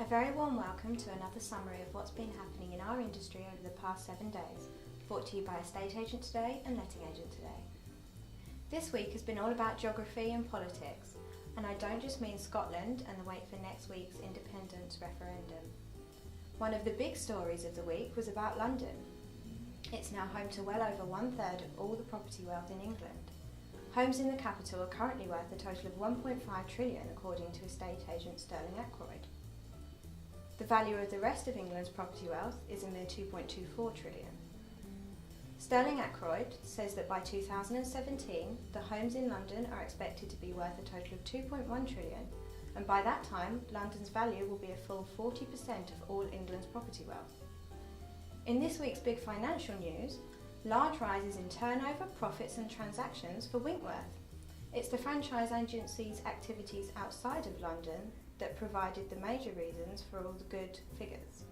A very warm welcome to another summary of what's been happening in our industry over the past 7 days, brought to you by Estate Agent Today and Letting Agent Today. This week has been all about geography and politics, and I don't just mean Scotland and the wait for next week's independence referendum. One of the big stories of the week was about London. It's now home to well over 1/3 of all the property wealth in England. Homes in the capital are currently worth a total of 1.5 trillion according to estate agent Sterling Ackroyd. The value of the rest of England's property wealth is a mere 2.24 trillion. Sterling Ackroyd says that by 2017, the homes in London are expected to be worth a total of 2.1 trillion, and by that time, London's value will be a full 40% of all England's property wealth. In this week's big financial news, large rises in turnover, profits and transactions for Winkworth. It's the franchise agency's activities outside of London that provided the major reasons for all the good figures.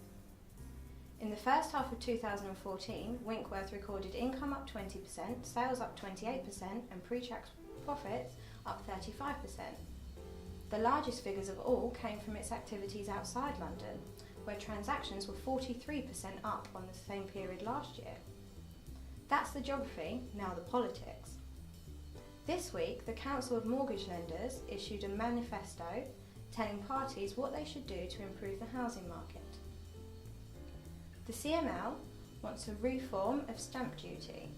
In the first half of 2014, Winkworth recorded income up 20%, sales up 28% and pre-tax profits up 35%. The largest figures of all came from its activities outside London, where transactions were 43% up on the same period last year. That's the geography, now the politics. This week, the Council of Mortgage Lenders issued a manifesto telling parties what they should do to improve the housing market. The CML wants a reform of stamp duty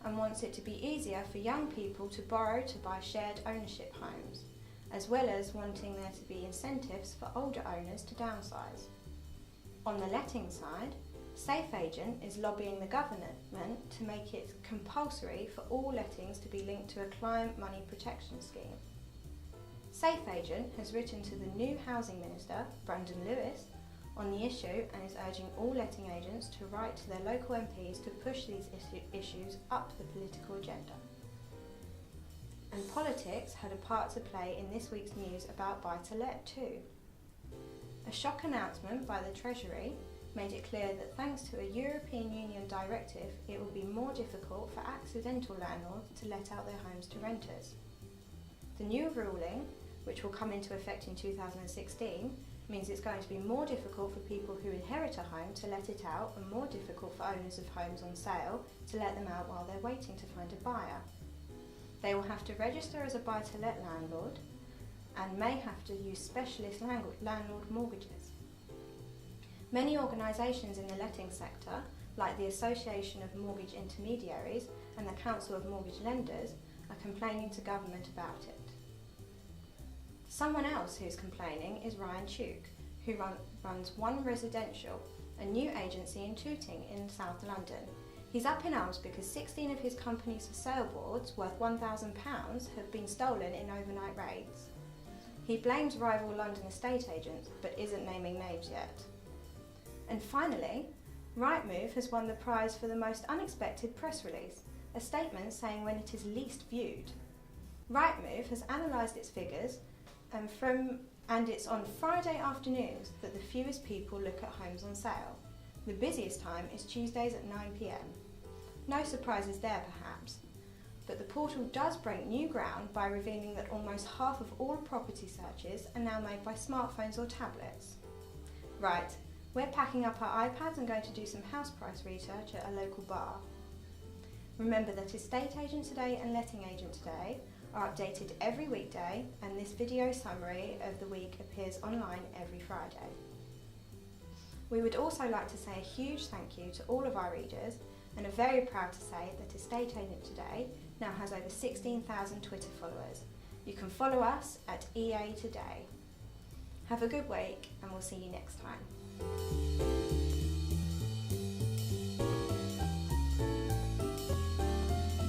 and wants it to be easier for young people to borrow to buy shared ownership homes, as well as wanting there to be incentives for older owners to downsize. On the letting side, Safe Agent is lobbying the government to make it compulsory for all lettings to be linked to a client money protection scheme. Safe Agent has written to the new Housing Minister, Brandon Lewis, on the issue and is urging all letting agents to write to their local MPs to push these issues up the political agenda. And politics had a part to play in this week's news about Buytolet too. A shock announcement by the Treasury made it clear that thanks to a European Union directive, it will be more difficult for accidental landlords to let out their homes to renters. The new ruling, which will come into effect in 2016, means it's going to be more difficult for people who inherit a home to let it out and more difficult for owners of homes on sale to let them out while they're waiting to find a buyer. They will have to register as a buy-to-let landlord and may have to use specialist landlord mortgages. Many organisations in the letting sector, like the Association of Mortgage Intermediaries and the Council of Mortgage Lenders, are complaining to government about it. Someone else who's complaining is Ryan Tuke, who runs One Residential, a new agency in Tooting in South London. He's up in arms because 16 of his company's for sale boards, worth £1,000, have been stolen in overnight raids. He blames rival London estate agents, but isn't naming names yet. And finally, Rightmove has won the prize for the most unexpected press release, a statement saying when it is least viewed. Rightmove has analysed its figures and it's on Friday afternoons that the fewest people look at homes on sale. The busiest time is Tuesdays at 9 p.m. No surprises there perhaps, but the portal does break new ground by revealing that almost half of all property searches are now made by smartphones or tablets. Right, we're packing up our iPads and going to do some house price research at a local bar. Remember that Estate Agent Today and Letting Agent Today are updated every weekday, and this video summary of the week appears online every Friday. We would also like to say a huge thank you to all of our readers and are very proud to say that Estate Agent Today now has over 16,000 Twitter followers. You can follow us at EA Today. Have a good week and we'll see you next time.